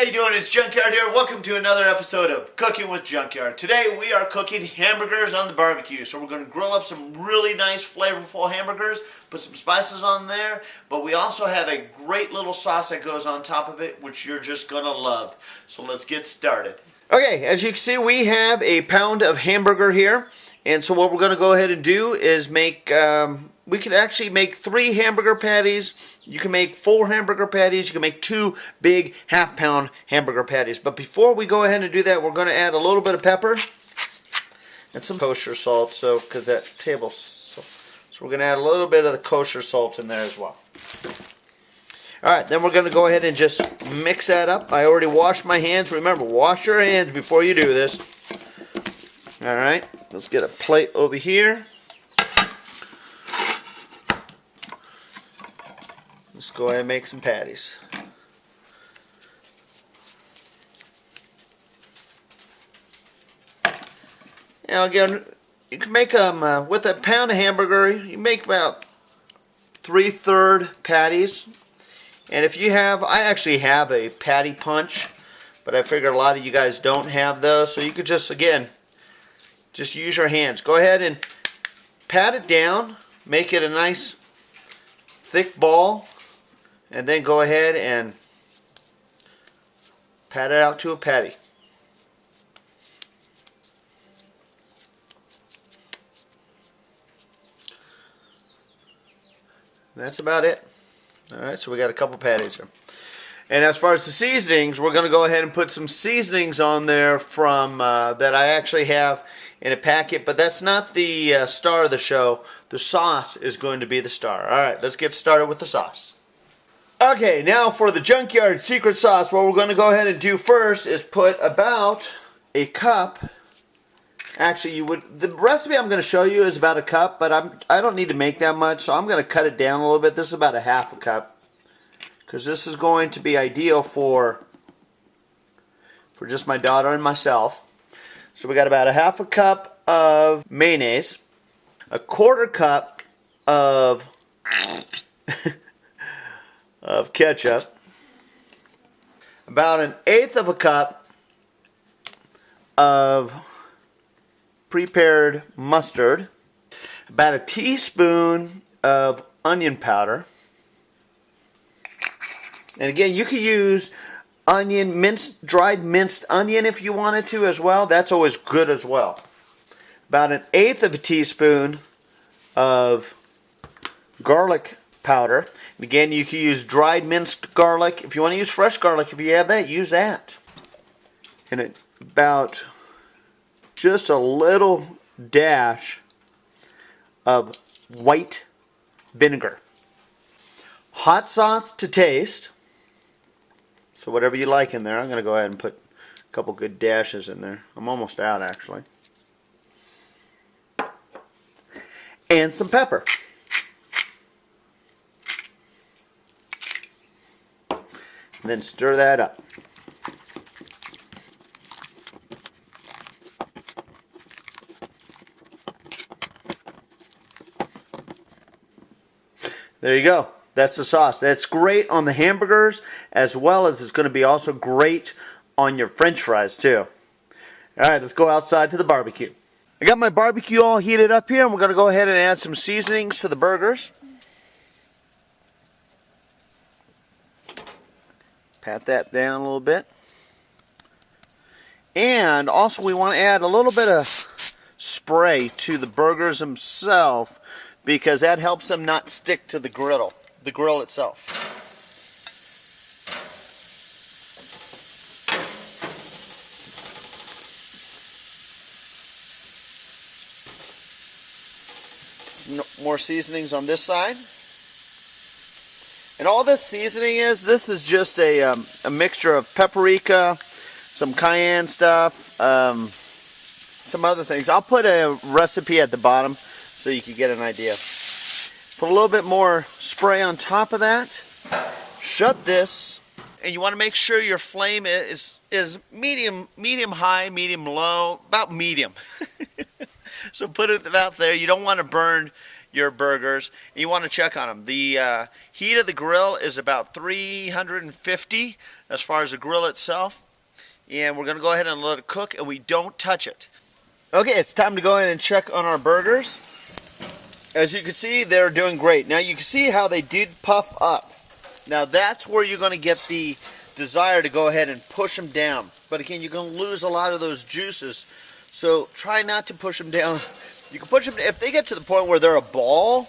you doing? It's Junkyard here. Welcome to another episode of Cooking with Junkyard. Today we are cooking hamburgers on the barbecue. So we're going to grill up some really nice flavorful hamburgers, put some spices on there, but we also have a great little sauce that goes on top of it, which you're just going to love. So let's get started. Okay, as you can see, we have a pound of hamburger here. And so what we're going to go ahead and do is make, we could actually make 3 hamburger patties. You can make 4 hamburger patties. You can make 2 big half-pound hamburger patties. But before we go ahead and do that, we're going to add a little bit of pepper and some kosher salt. So, because that table salt. So we're going to add a little bit of the kosher salt in there as well. Alright, then we're going to go ahead and just mix that up. I already washed my hands. Remember, wash your hands before you do this. Alright, let's get a plate over here. Let's go ahead and make some patties. Now again, you can make them with a pound of hamburger. You make about 3/3 patties. And if you have, I actually have a patty punch, but I figured a lot of you guys don't have those, so you could just, again, just use your hands. Go ahead and pat it down, make it a nice thick ball, and then go ahead and pat it out to a patty. That's about it. Alright, so we got a couple patties here. And as far as the seasonings, we're going to go ahead and put some seasonings on there from that I actually have in a packet, but that's not the star of the show. The sauce is going to be the star. Alright, let's get started with the sauce. Okay, now for the Junkyard secret sauce, what we're going to go ahead and do first is put about a cup. Actually, the recipe I'm going to show you is about a cup, but I don't need to make that much, so I'm going to cut it down a little bit. This is about a half a cup, because this is going to be ideal for just my daughter and myself. So we got about a half a cup of mayonnaise, a 1/4 cup of of ketchup, about 1/8 of a cup of prepared mustard, about a teaspoon of onion powder, and again, you could use onion, dried minced onion if you wanted to as well. That's always good as well. About 1/8 of a teaspoon of garlic powder. And again, you can use dried minced garlic. If you want to use fresh garlic, if you have that, use that. And about just a little dash of white vinegar. Hot sauce to taste. So whatever you like in there. I'm going to go ahead and put a couple good dashes in there. I'm almost out, actually. And some pepper. And then stir that up. There you go. That's the sauce. That's great on the hamburgers, as well as it's going to be also great on your French fries too. Alright, let's go outside to the barbecue. I got my barbecue all heated up here, and we're going to go ahead and add some seasonings to the burgers. Pat that down a little bit. And also we want to add a little bit of spray to the burgers themselves, because that helps them not stick to the grill itself. More seasonings on this side. And all this seasoning this is just a mixture of paprika, some cayenne stuff, some other things. I'll put a recipe at the bottom so you can get an idea. Put a little bit more spray on top of that. Shut this, and you want to make sure your flame is medium high, medium low, about medium. So put it about there. You don't want to burn your burgers. You want to check on them. The heat of the grill is about 350 as far as the grill itself. And we're going to go ahead and let it cook, and we don't touch it. Okay, it's time to go ahead and check on our burgers. As you can see, they're doing great. Now you can see how they did puff up. Now that's where you're going to get the desire to go ahead and push them down. But again, you're going to lose a lot of those juices. So try not to push them down. You can push them, if they get to the point where they're a ball,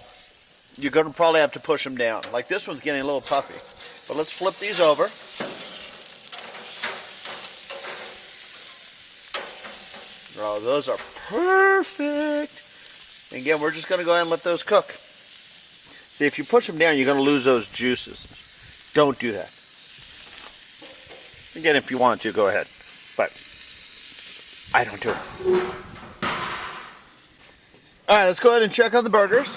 you're going to probably have to push them down. Like this one's getting a little puffy. But let's flip these over. Oh, those are perfect. And again, we're just going to go ahead and let those cook. See, if you push them down, you're going to lose those juices. Don't do that. Again, if you want to, go ahead. But I don't do it. Alright, let's go ahead and check on the burgers.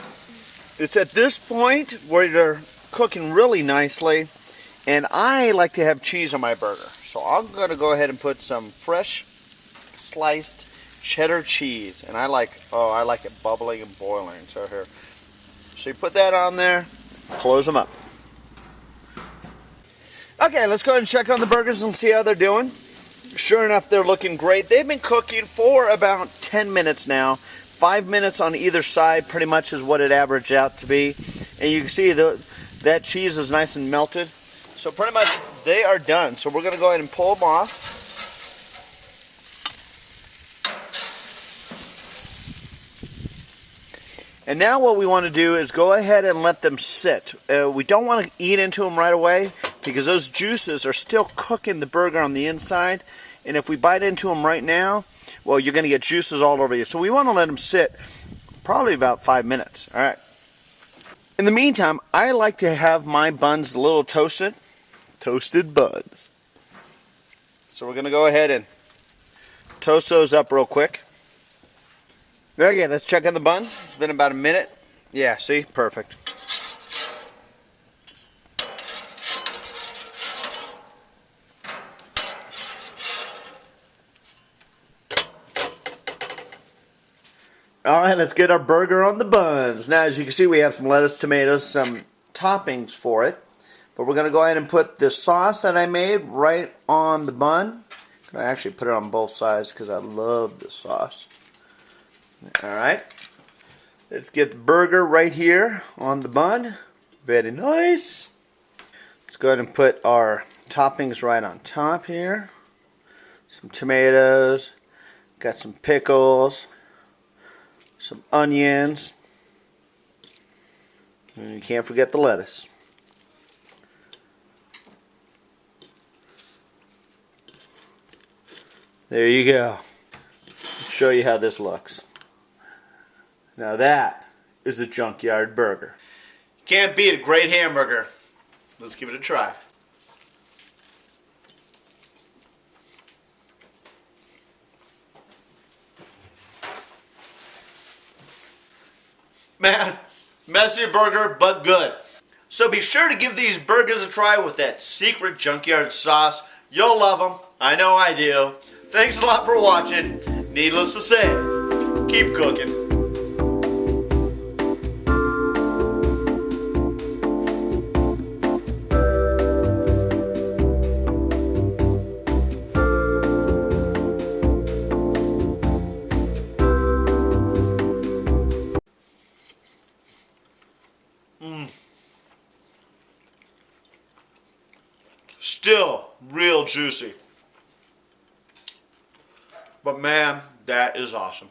It's at this point where they're cooking really nicely. And I like to have cheese on my burger. So I'm going to go ahead and put some fresh sliced cheddar cheese, and I like it bubbling and boiling. So here, so you put that on there, close them up. Okay, let's go ahead and check on the burgers and see how they're doing. Sure enough, they're looking great. They've been cooking for about 10 minutes now. 5 minutes on either side pretty much is what it averaged out to be. And you can see that cheese is nice and melted. So pretty much they are done. So we're going to go ahead and pull them off. And now what we want to do is go ahead and let them sit. We don't want to eat into them right away because those juices are still cooking the burger on the inside. And if we bite into them right now, well, you're going to get juices all over you. So we want to let them sit probably about 5 minutes. All right. In the meantime, I like to have my buns a little toasted. Toasted buns. So we're going to go ahead and toast those up real quick. Okay, let's check on the buns. It's been about a minute. Yeah, see? Perfect. Alright, let's get our burger on the buns. Now, as you can see, we have some lettuce, tomatoes, some toppings for it. But we're going to go ahead and put the sauce that I made right on the bun. I actually put it on both sides because I love the sauce. Alright, let's get the burger right here on the bun. Very nice. Let's go ahead and put our toppings right on top here. Some tomatoes, got some pickles, some onions, and you can't forget the lettuce. There you go. Let's show you how this looks. Now that is a Junkyard burger. Can't beat a great hamburger. Let's give it a try. Man, messy burger, but good. So be sure to give these burgers a try with that secret Junkyard sauce. You'll love them. I know I do. Thanks a lot for watching. Needless to say, keep cooking. Still real juicy. But man, that is awesome.